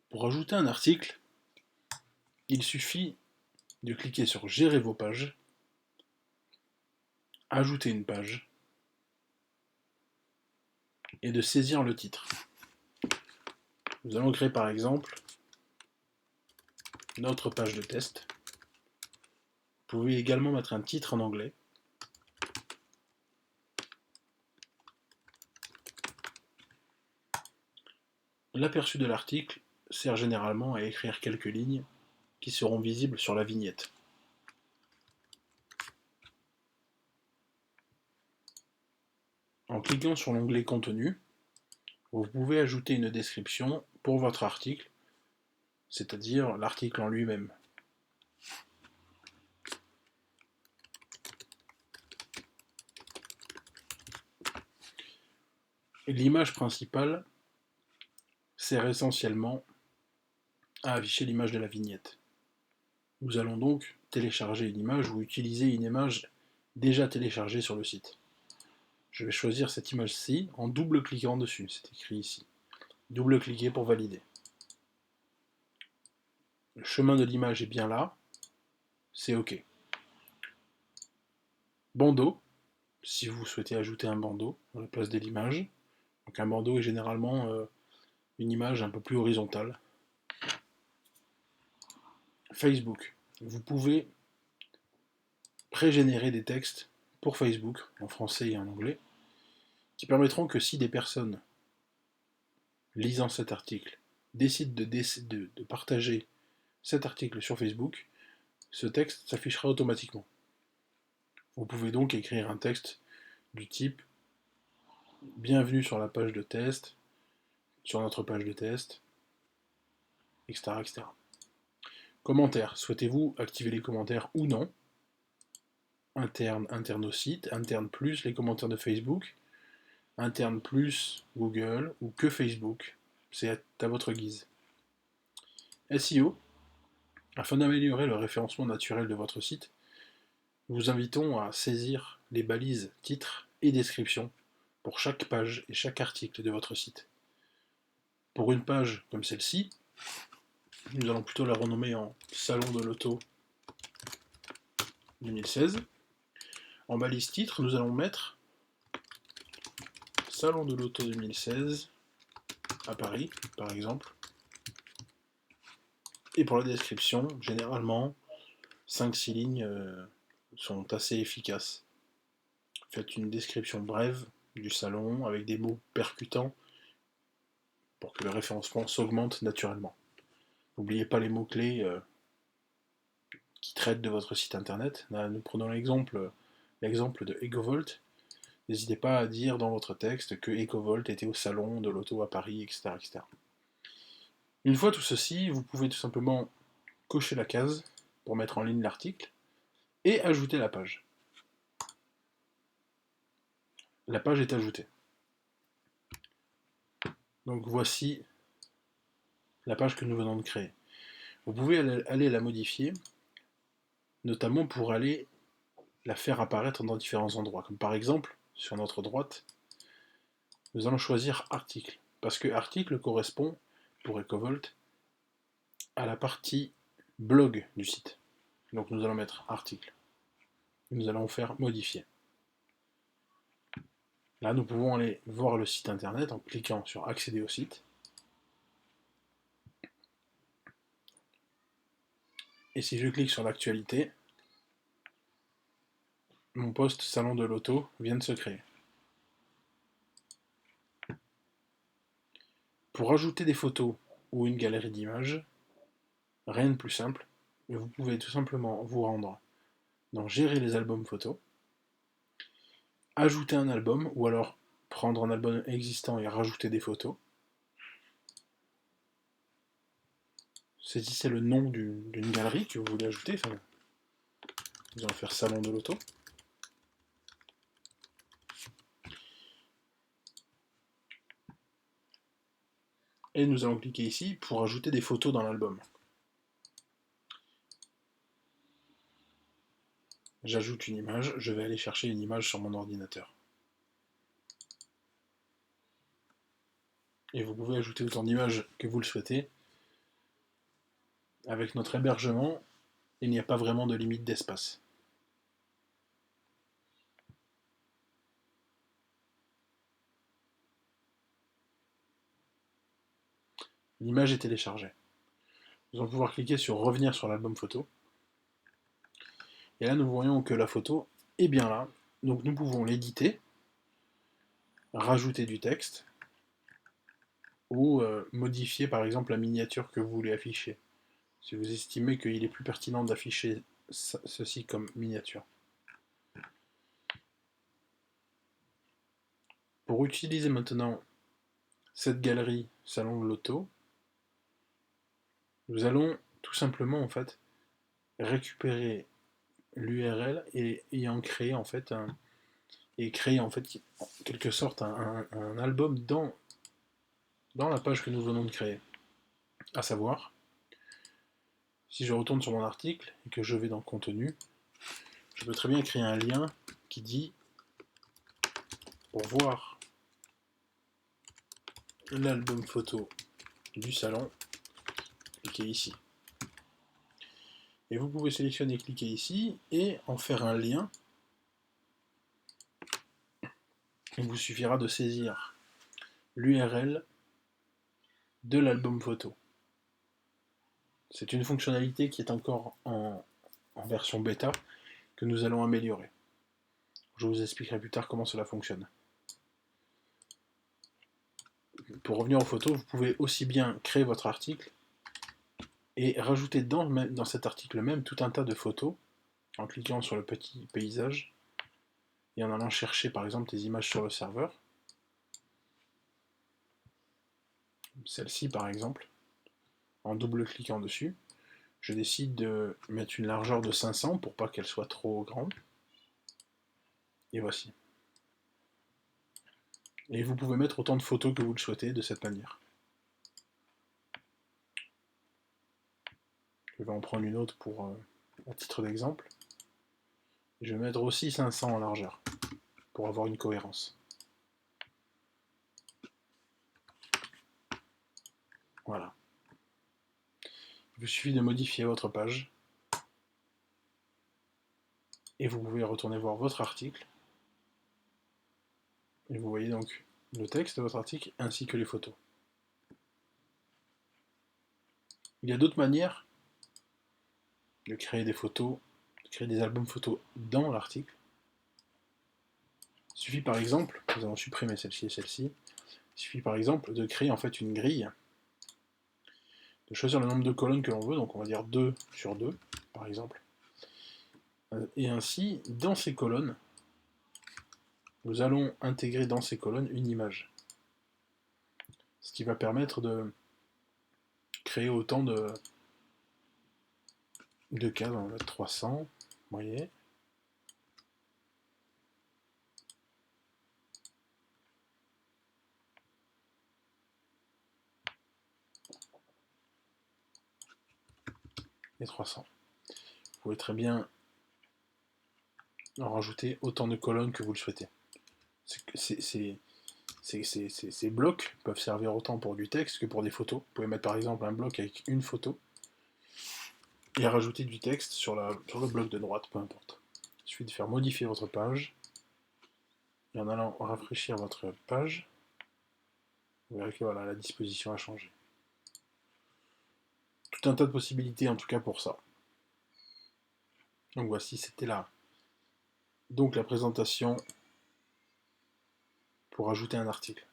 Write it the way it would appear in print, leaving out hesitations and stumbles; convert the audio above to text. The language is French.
Pour ajouter un article, il suffit de cliquer sur Gérer vos pages, ajouter une page et de saisir le titre. Nous allons créer par exemple notre page de test. Vous pouvez également mettre un titre en anglais. L'aperçu de l'article sert généralement à écrire quelques lignes qui seront visibles sur la vignette. En cliquant sur l'onglet Contenu, vous pouvez ajouter une description pour votre article, c'est-à-dire l'article en lui-même. L'image principale sert essentiellement à afficher l'image de la vignette. Nous allons donc télécharger une image ou utiliser une image déjà téléchargée sur le site. Je vais choisir cette image-ci en double-cliquant dessus, c'est écrit ici. Double-cliquer pour valider. Le chemin de l'image est bien là, c'est OK. Bandeau, si vous souhaitez ajouter un bandeau à la place de l'image. Donc un bandeau est généralement une image un peu plus horizontale. Facebook, vous pouvez pré-générer des textes pour Facebook, en français et en anglais, qui permettront que si des personnes lisant cet article décident de partager cet article sur Facebook, ce texte s'affichera automatiquement. Vous pouvez donc écrire un texte du type Bienvenue sur la page de test, sur notre page de test, etc. etc. Commentaires. Souhaitez-vous activer les commentaires ou non? Interne au site, interne plus les commentaires de Facebook, interne plus Google ou que Facebook. C'est à votre guise. SEO. Afin d'améliorer le référencement naturel de votre site, nous vous invitons à saisir les balises titre et description pour chaque page et chaque article de votre site. Pour une page comme celle-ci, nous allons plutôt la renommer en Salon de l'Auto 2016. En balise titre, nous allons mettre Salon de l'Auto 2016 à Paris, par exemple. Et pour la description, généralement, 5-6 lignes sont assez efficaces. Faites une description brève du salon avec des mots percutants pour que le référencement s'augmente naturellement. N'oubliez pas les mots-clés qui traitent de votre site internet. Là, nous prenons l'exemple de EcoVolt. N'hésitez pas à dire dans votre texte que EcoVolt était au salon de l'auto à Paris, etc., etc. Une fois tout ceci, vous pouvez tout simplement cocher la case pour mettre en ligne l'article et ajouter la page. La page est ajoutée. Donc voici la page que nous venons de créer. Vous pouvez aller la modifier, notamment pour aller la faire apparaître dans différents endroits. Comme par exemple, sur notre droite, nous allons choisir article, parce que article correspond, pour EcoVolt, à la partie blog du site. Donc nous allons mettre article. Nous allons faire modifier. Là, nous pouvons aller voir le site internet en cliquant sur accéder au site. Et si je clique sur l'actualité, mon post salon de l'auto vient de se créer. Pour ajouter des photos ou une galerie d'images, rien de plus simple, mais vous pouvez tout simplement vous rendre dans Gérer les albums photos, ajouter un album, ou alors prendre un album existant et rajouter des photos. Saisissez le nom d'une galerie que vous voulez ajouter, enfin, nous allons faire salon de l'auto. Et nous allons cliquer ici pour ajouter des photos dans l'album. J'ajoute une image, je vais aller chercher une image sur mon ordinateur. Et vous pouvez ajouter autant d'images que vous le souhaitez. avec notre hébergement, il n'y a pas vraiment de limite d'espace. L'image est téléchargée. Nous allons pouvoir cliquer sur revenir sur l'album photo. Et là, nous voyons que la photo est bien là. Donc nous pouvons l'éditer, rajouter du texte, ou modifier par exemple la miniature que vous voulez afficher, si vous estimez qu'il est plus pertinent d'afficher ceci comme miniature. Pour utiliser maintenant cette galerie Salon de l'Auto, nous allons tout simplement en fait récupérer l'URL et en créer en fait créer en fait en quelque sorte un album dans la page que nous venons de créer. À savoir, si je retourne sur mon article et que je vais dans contenu, je peux très bien créer un lien qui dit pour voir l'album photo du salon, cliquez ici. Et vous pouvez sélectionner, cliquer ici et en faire un lien. Il vous suffira de saisir l'URL de l'album photo. C'est une fonctionnalité qui est encore en version bêta que nous allons améliorer. Je vous expliquerai plus tard comment cela fonctionne. Pour revenir aux photos, vous pouvez aussi bien créer votre article et rajouter dans cet article même tout un tas de photos en cliquant sur le petit paysage et en allant chercher par exemple des images sur le serveur. Celle-ci par exemple, en double-cliquant dessus, je décide de mettre une largeur de 500 pour pas qu'elle soit trop grande. Et voici. Et vous pouvez mettre autant de photos que vous le souhaitez de cette manière. Je vais en prendre une autre à titre d'exemple. Je vais mettre aussi 500 en largeur pour avoir une cohérence. Voilà. Il vous suffit de modifier votre page et vous pouvez retourner voir votre article. Et vous voyez donc le texte de votre article ainsi que les photos. Il y a d'autres manières de créer des photos, de créer des albums photos dans l'article. Il suffit par exemple, nous allons supprimer celle-ci et celle-ci, il suffit par exemple de créer en fait une grille, de choisir le nombre de colonnes que l'on veut, donc on va dire 2 sur 2 par exemple. Et ainsi, dans ces colonnes, nous allons intégrer dans ces colonnes une image. Ce qui va permettre de créer autant de cases, on va mettre 300, vous voyez. Et 300. Vous pouvez très bien en rajouter autant de colonnes que vous le souhaitez. Ces blocs peuvent servir autant pour du texte que pour des photos. Vous pouvez mettre par exemple un bloc avec une photo et rajouter du texte sur le bloc de droite, peu importe. Il suffit de faire modifier votre page et en allant rafraîchir votre page, vous verrez que voilà, la disposition a changé. Tout un tas de possibilités en tout cas pour ça. Donc voici, c'était là. Donc la présentation pour ajouter un article.